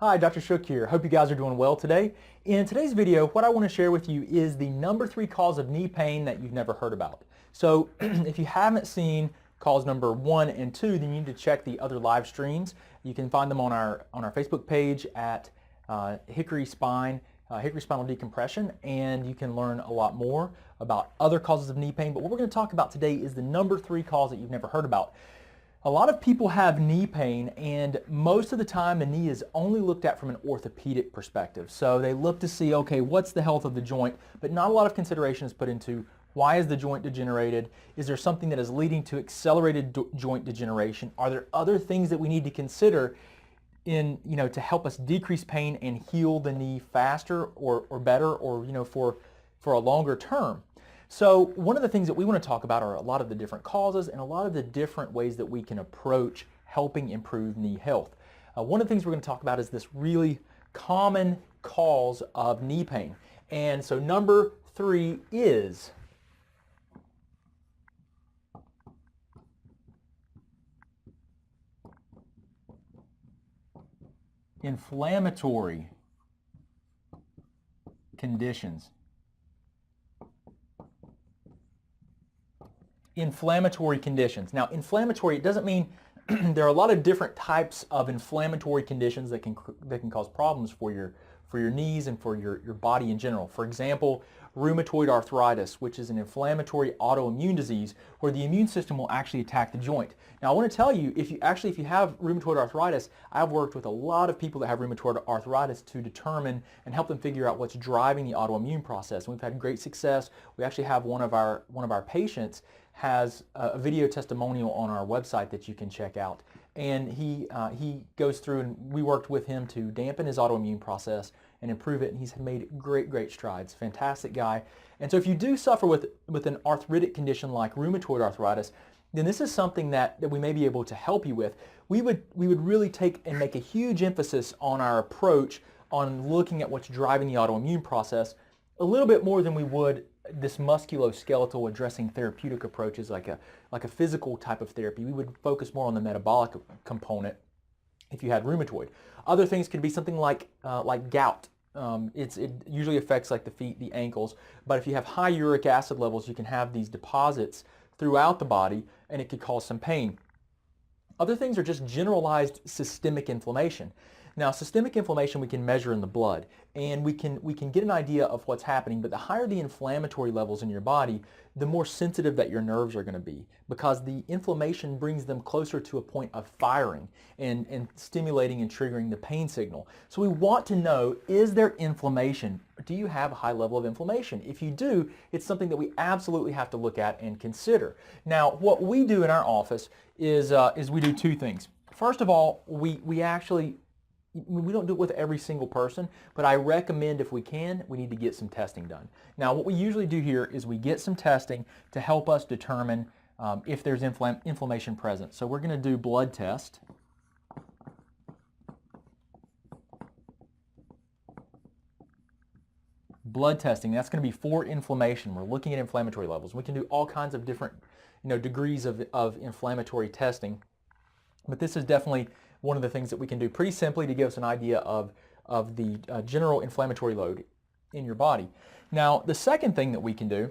Hi, Dr. Shook here. Hope you guys are doing well today. In today's video, what I want to share with you is the number 3 cause of knee pain that you've never heard about. So if you haven't seen cause number 1 and 2, then you need to check the other live streams. You can find them on our Facebook page at Hickory Spinal Decompression, and you can learn a lot more about other causes of knee pain. But what we're going to talk about today is the number 3 cause that you've never heard about. A lot of people have knee pain, and most of the time the knee is only looked at from an orthopedic perspective. So they look to see, okay, what's the health of the joint, but not a lot of consideration is put into why is the joint degenerated? Is there something that is leading to accelerated joint degeneration? Are there other things that we need to consider in, to help us decrease pain and heal the knee faster or better, or for a longer term? So one of the things that we want to talk about are a lot of the different causes and a lot of the different ways that we can approach helping improve knee health. One of the things we're going to talk about is this really common cause of knee pain. And so number 3 is inflammatory conditions. Inflammatory conditions. Now, inflammatory, it doesn't mean there are a lot of different types of inflammatory conditions that can cause problems for your knees and for your body in general. For example, rheumatoid arthritis, which is an inflammatory autoimmune disease where the immune system will actually attack the joint. Now, I want to tell you, if you have rheumatoid arthritis, I've worked with a lot of people that have rheumatoid arthritis to determine and help them figure out what's driving the autoimmune process. And we've had great success. We actually have one of our patients has a video testimonial on our website that you can check out. And he goes through, and we worked with him to dampen his autoimmune process and improve it, and he's made great strides. Fantastic guy. And so if you do suffer with an arthritic condition like rheumatoid arthritis, then this is something that we may be able to help you with. We would really take and make a huge emphasis on our approach on looking at what's driving the autoimmune process a little bit more than we would this musculoskeletal addressing therapeutic approaches like a physical type of therapy. We would focus more on the metabolic component if you had rheumatoid. Other things could be something like gout. It usually affects like the feet, the ankles, but if you have high uric acid levels, you can have these deposits throughout the body, and it could cause some pain. Other things are just generalized systemic inflammation. Now, systemic inflammation we can measure in the blood, and we can get an idea of what's happening, but the higher the inflammatory levels in your body, the more sensitive that your nerves are going to be, because the inflammation brings them closer to a point of firing and stimulating and triggering the pain signal. So we want to know, is there inflammation? Do you have a high level of inflammation? If you do, it's something that we absolutely have to look at and consider. Now, what we do in our office is we do 2 things. First of all, we don't do it with every single person, but I recommend if we can, we need to get some testing done. Now, what we usually do here is we get some testing to help us determine if there's inflammation present. So we're going to do blood test. Blood testing, that's going to be for inflammation. We're looking at inflammatory levels. We can do all kinds of different degrees of inflammatory testing, but this is definitely one of the things that we can do pretty simply to give us an idea of the general inflammatory load in your body. Now, the second thing that we can do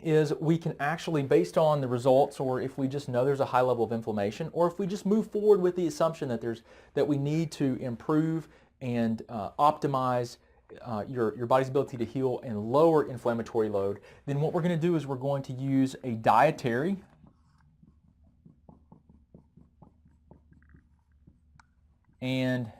is we can actually, based on the results, or if we just know there's a high level of inflammation, or if we just move forward with the assumption that we need to improve and optimize your body's ability to heal and lower inflammatory load, then what we're going to do is we're going to use a dietary and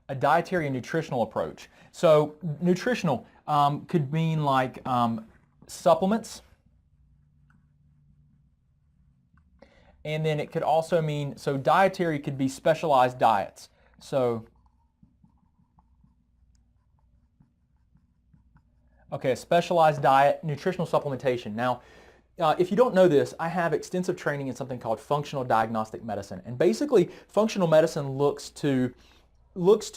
a dietary and nutritional approach. So nutritional could mean like supplements, and then it could also mean, so dietary could be specialized diets. So okay, a specialized diet, nutritional supplementation. Now, if you don't know this, I have extensive training in something called functional diagnostic medicine. And basically, functional medicine looks to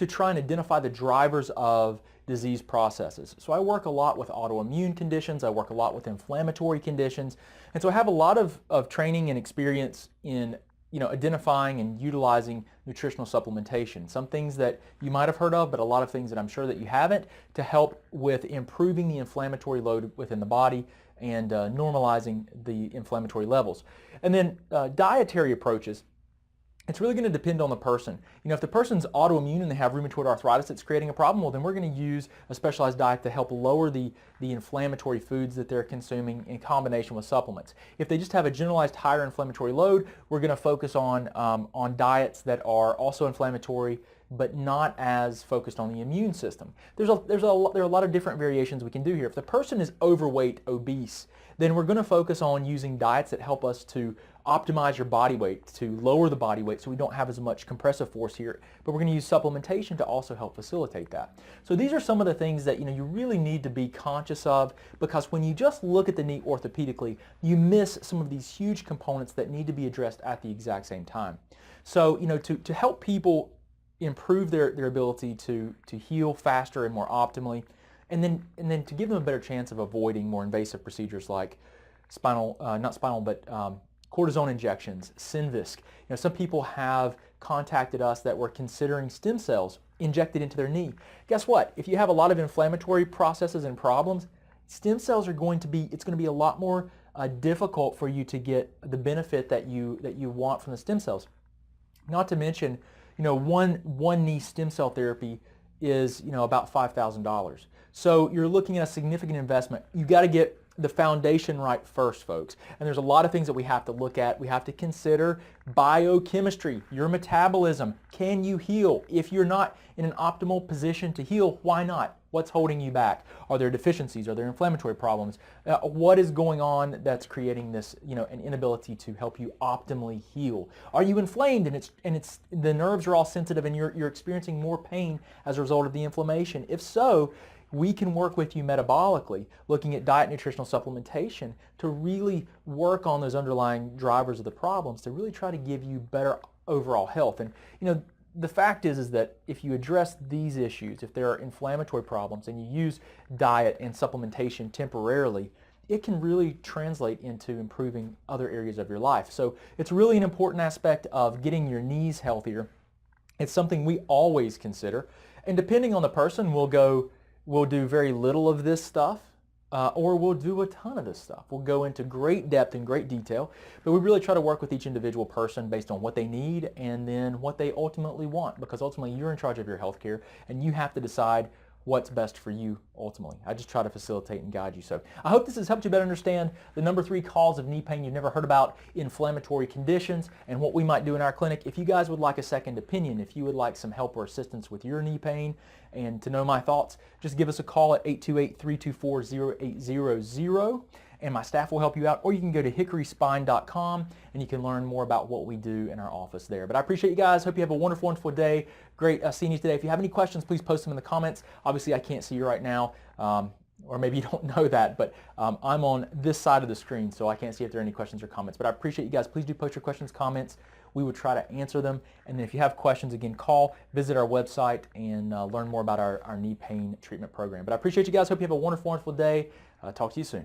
try and identify the drivers of disease processes. So I work a lot with autoimmune conditions, I work a lot with inflammatory conditions, and so I have a lot of training and experience in identifying and utilizing nutritional supplementation. Some things that you might have heard of, but a lot of things that I'm sure that you haven't, to help with improving the inflammatory load within the body and normalizing the inflammatory levels. And then dietary approaches. It's really going to depend on the person. If the person's autoimmune and they have rheumatoid arthritis that's creating a problem, well, then we're going to use a specialized diet to help lower the inflammatory foods that they're consuming in combination with supplements. If they just have a generalized higher inflammatory load, we're going to focus on diets that are also inflammatory but not as focused on the immune system. There are a lot of different variations we can do here. If the person is overweight, obese, then we're going to focus on using diets that help us to optimize your body weight, to lower the body weight so we don't have as much compressive force here, but we're going to use supplementation to also help facilitate that. So these are some of the things that you really need to be conscious of, because when you just look at the knee orthopedically, you miss some of these huge components that need to be addressed at the exact same time. So to help people improve their ability to heal faster and more optimally, and then to give them a better chance of avoiding more invasive procedures like cortisone injections, Synvisc. Some people have contacted us that were considering stem cells injected into their knee. Guess what? If you have a lot of inflammatory processes and problems, stem cells it's going to be a lot more difficult for you to get the benefit that you want from the stem cells. Not to mention, one knee stem cell therapy is about $5,000. So you're looking at a significant investment. You got to get the foundation right first, folks. And there's a lot of things that we have to look at. We have to consider biochemistry, your metabolism. Can you heal? If you're not in an optimal position to heal, why not? What's holding you back? Are there deficiencies? Are there inflammatory problems? What is going on that's creating this, an inability to help you optimally heal? Are you inflamed and the nerves are all sensitive and you're experiencing more pain as a result of the inflammation? If so, we can work with you metabolically, looking at diet, nutritional supplementation to really work on those underlying drivers of the problems to really try to give you better overall health. And the fact is that if you address these issues, if there are inflammatory problems and you use diet and supplementation temporarily, it can really translate into improving other areas of your life. So it's really an important aspect of getting your knees healthier. It's something we always consider. And depending on the person, we'll do very little of this stuff, or we'll do a ton of this stuff. We'll go into great depth and great detail, but we really try to work with each individual person based on what they need and then what they ultimately want, because ultimately you're in charge of your health care and you have to decide what's best for you ultimately. I just try to facilitate and guide you. So I hope this has helped you better understand the number 3 cause of knee pain you've never heard about, inflammatory conditions, and what we might do in our clinic. If you guys would like a second opinion, if you would like some help or assistance with your knee pain and to know my thoughts, just give us a call at 828-324-0800 and my staff will help you out, or you can go to hickoryspine.com and you can learn more about what we do in our office there. But I appreciate you guys. Hope you have a wonderful, wonderful day. Great seeing you today. If you have any questions, please post them in the comments. Obviously, I can't see you right now, or maybe you don't know that, but I'm on this side of the screen, so I can't see if there are any questions or comments. But I appreciate you guys. Please do post your questions, comments. We would try to answer them. And then if you have questions, again, call, visit our website, and learn more about our knee pain treatment program. But I appreciate you guys. Hope you have a wonderful, wonderful day. Talk to you soon.